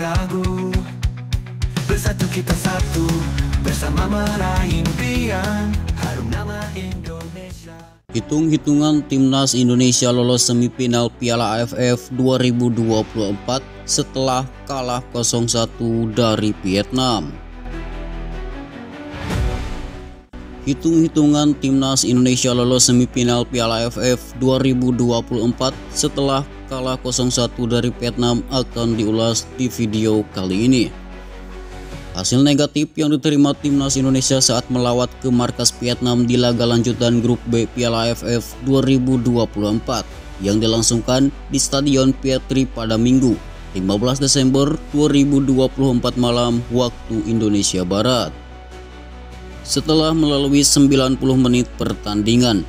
ragu. Bersatu kita satu, bersama meraih impian, harum nama Indonesia. Hitung-hitungan timnas Indonesia lolos semifinal Piala AFF 2024 setelah kalah 0-1 dari Vietnam. Hitung-hitungan timnas Indonesia lolos semifinal Piala AFF 2024 setelah kalah 0-1 dari Vietnam akan diulas di video kali ini. Hasil negatif yang diterima timnas Indonesia saat melawat ke markas Vietnam di laga lanjutan grup B Piala AFF 2024 yang dilangsungkan di Stadion Pietri pada Minggu 15 Desember 2024 malam waktu Indonesia Barat. Setelah melalui 90 menit pertandingan,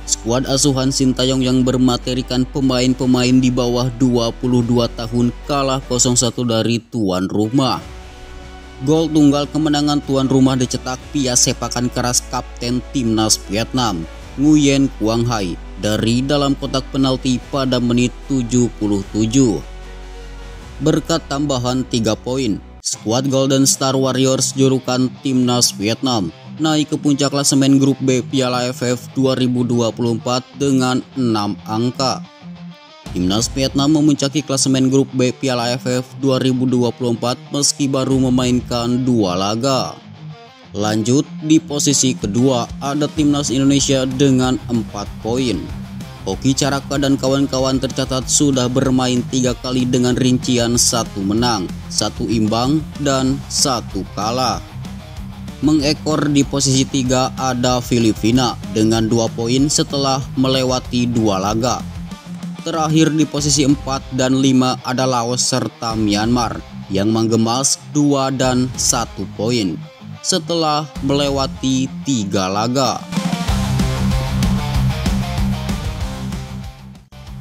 skuad asuhan Sintayong yang bermaterikan pemain-pemain di bawah 22 tahun kalah 0-1 dari tuan rumah. Gol tunggal kemenangan tuan rumah dicetak via sepakan keras kapten timnas Vietnam, Nguyen Quang Hai, dari dalam kotak penalti pada menit 77. Berkat tambahan 3 poin, skuad Golden Star Warriors julukan timnas Vietnam naik ke puncak klasemen grup B Piala AFF 2024 dengan 6 angka. Timnas Vietnam memuncaki klasemen grup B Piala AFF 2024 meski baru memainkan 2 laga. Lanjut di posisi kedua ada timnas Indonesia dengan 4 poin. Hoki Caraka dan kawan-kawan tercatat sudah bermain 3 kali dengan rincian 1 menang, 1 imbang, dan 1 kalah. Mengekor di posisi 3 ada Filipina dengan 2 poin setelah melewati 2 laga. Terakhir di posisi 4 dan 5 ada Laos serta Myanmar yang menggemas 2 dan 1 poin setelah melewati 3 laga.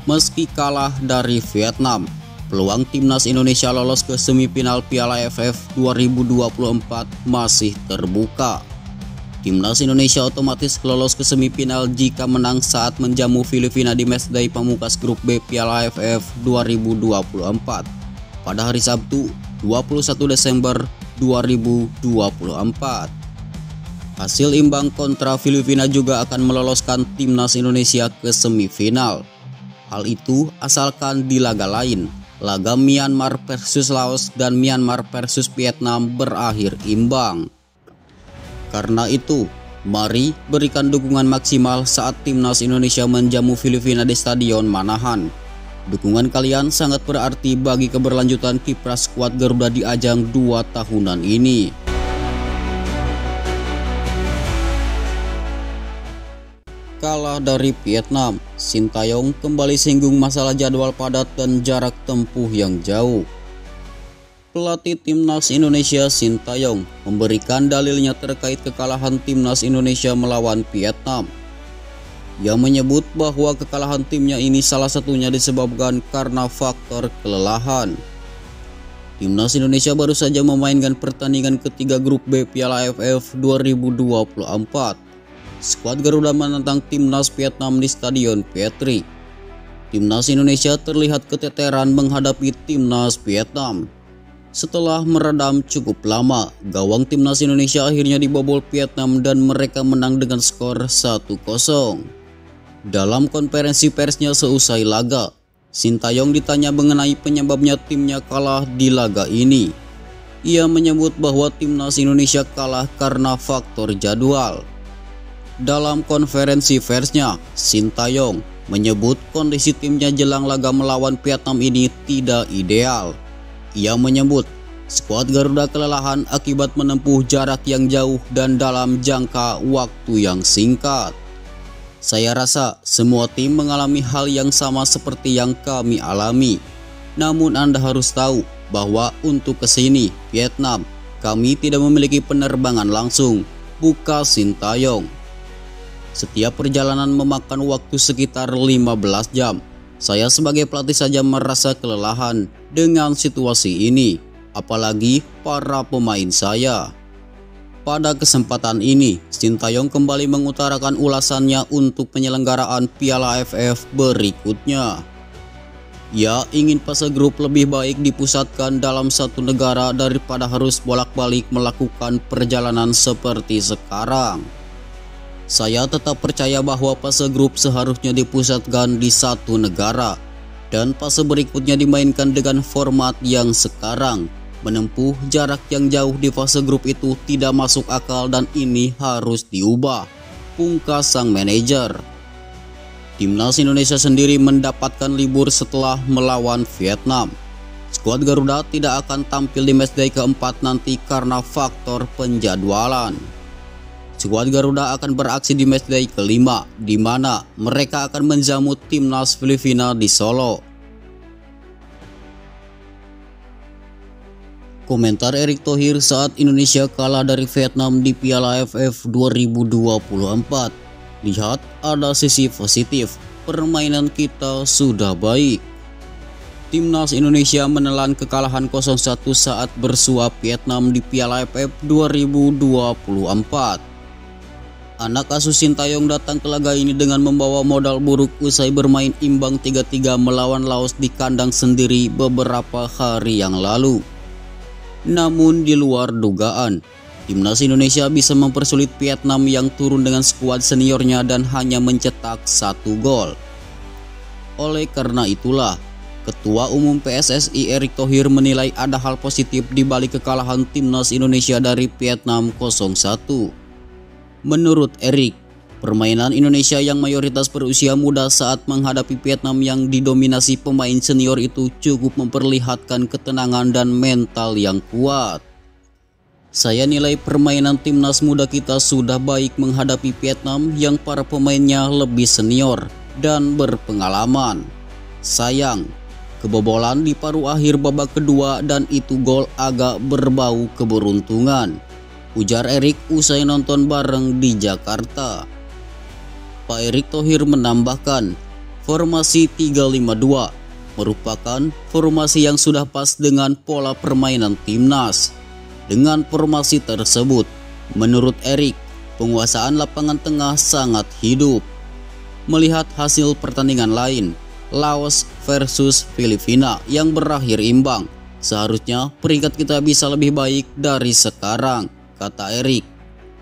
Meski kalah dari Vietnam, peluang timnas Indonesia lolos ke semifinal Piala AFF 2024 masih terbuka. Timnas Indonesia otomatis lolos ke semifinal jika menang saat menjamu Filipina di matchday pamungkas grup B Piala AFF 2024 pada hari Sabtu 21 Desember 2024. Hasil imbang kontra Filipina juga akan meloloskan timnas Indonesia ke semifinal. Hal itu asalkan di laga lain, laga Myanmar versus Laos dan Myanmar versus Vietnam berakhir imbang. Karena itu, mari berikan dukungan maksimal saat timnas Indonesia menjamu Filipina di Stadion Manahan. Dukungan kalian sangat berarti bagi keberlanjutan kiprah skuad Garuda di ajang 2 tahunan ini. Kalah dari Vietnam, Sintayong kembali singgung masalah jadwal padat dan jarak tempuh yang jauh. Pelatih timnas Indonesia Sintayong memberikan dalilnya terkait kekalahan timnas Indonesia melawan Vietnam. Ia menyebut bahwa kekalahan timnya ini salah satunya disebabkan karena faktor kelelahan. Timnas Indonesia baru saja memainkan pertandingan ketiga grup B Piala AFF 2024. Skuad Garuda menantang timnas Vietnam di Stadion Pietri. Timnas Indonesia terlihat keteteran menghadapi timnas Vietnam. Setelah meredam cukup lama, gawang timnas Indonesia akhirnya dibobol Vietnam dan mereka menang dengan skor 1-0. Dalam konferensi persnya seusai laga, Sintayong ditanya mengenai penyebabnya timnya kalah di laga ini. Ia menyebut bahwa timnas Indonesia kalah karena faktor jadwal. Dalam konferensi persnya, Sintayong menyebut kondisi timnya jelang laga melawan Vietnam ini tidak ideal. Ia menyebut skuad Garuda kelelahan akibat menempuh jarak yang jauh dan dalam jangka waktu yang singkat. Saya rasa semua tim mengalami hal yang sama seperti yang kami alami. Namun Anda harus tahu bahwa untuk kesini Vietnam, kami tidak memiliki penerbangan langsung, buka Sintayong. Setiap perjalanan memakan waktu sekitar 15 jam. Saya sebagai pelatih saja merasa kelelahan dengan situasi ini, apalagi para pemain saya. Pada kesempatan ini, Sintayong kembali mengutarakan ulasannya untuk penyelenggaraan Piala AFF berikutnya. Ia ingin fase grup lebih baik dipusatkan dalam satu negara daripada harus bolak-balik melakukan perjalanan seperti sekarang. Saya tetap percaya bahwa fase grup seharusnya dipusatkan di satu negara dan fase berikutnya dimainkan dengan format yang sekarang. Menempuh jarak yang jauh di fase grup itu tidak masuk akal dan ini harus diubah, pungkas sang manajer. Timnas Indonesia sendiri mendapatkan libur setelah melawan Vietnam. Skuad Garuda tidak akan tampil di matchday keempat nanti karena faktor penjadwalan. Skuad Garuda akan beraksi di matchday kelima, di mana mereka akan menjamu timnas Filipina di Solo. Komentar Erick Thohir saat Indonesia kalah dari Vietnam di Piala AFF 2024. Lihat, ada sisi positif, permainan kita sudah baik. Timnas Indonesia menelan kekalahan 0-1 saat bersua Vietnam di Piala AFF 2024. Anak asuh Sintayong datang ke laga ini dengan membawa modal buruk usai bermain imbang 3-3 melawan Laos di kandang sendiri beberapa hari yang lalu. Namun di luar dugaan, timnas Indonesia bisa mempersulit Vietnam yang turun dengan skuad seniornya dan hanya mencetak 1 gol. Oleh karena itulah, Ketua Umum PSSI Erick Thohir menilai ada hal positif di balik kekalahan timnas Indonesia dari Vietnam 0-1. Menurut Erick, permainan Indonesia yang mayoritas berusia muda saat menghadapi Vietnam yang didominasi pemain senior itu cukup memperlihatkan ketenangan dan mental yang kuat. Saya nilai permainan timnas muda kita sudah baik menghadapi Vietnam yang para pemainnya lebih senior dan berpengalaman. Sayang, kebobolan di paruh akhir babak kedua dan itu gol agak berbau keberuntungan, ujar Erick usai nonton bareng di Jakarta. Pak Erick Thohir menambahkan, formasi 3-5-2 merupakan formasi yang sudah pas dengan pola permainan timnas. Dengan formasi tersebut, menurut Erick, penguasaan lapangan tengah sangat hidup. Melihat hasil pertandingan lain, Laos versus Filipina yang berakhir imbang, seharusnya peringkat kita bisa lebih baik dari sekarang, kata Erick.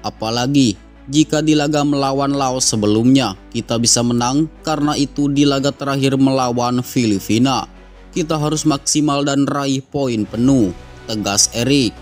Apalagi jika di laga melawan Laos sebelumnya kita bisa menang, karena itu di laga terakhir melawan Filipina kita harus maksimal dan raih poin penuh, tegas Erick.